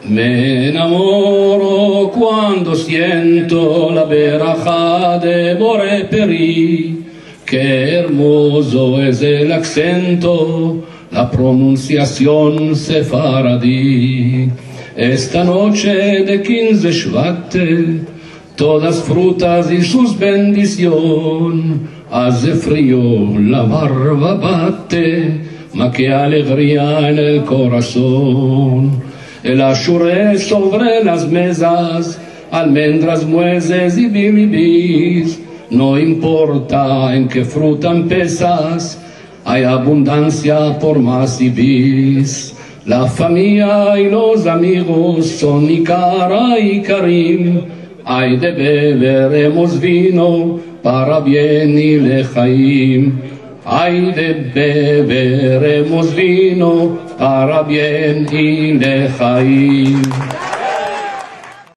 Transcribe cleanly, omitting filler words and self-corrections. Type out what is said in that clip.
Me enamoro cuando siento la verajá de Boré Peri. Qué hermoso es el acento, la pronunciación sefaradí. Esta noche de 15 Shvat, todas frutas y sus bendición. Hace frío, la barba bate, ma qué alegría en el corazón. El ashuré sobre las mesas, almendras, nueces y bilibis. No importa en qué fruta empiezas, hay abundancia por más y bis. La familia y los amigos son Ikara y Karim. Hay de beberemos vino para bien y lejaim. Hay de beberemos vino para bien y lejaim.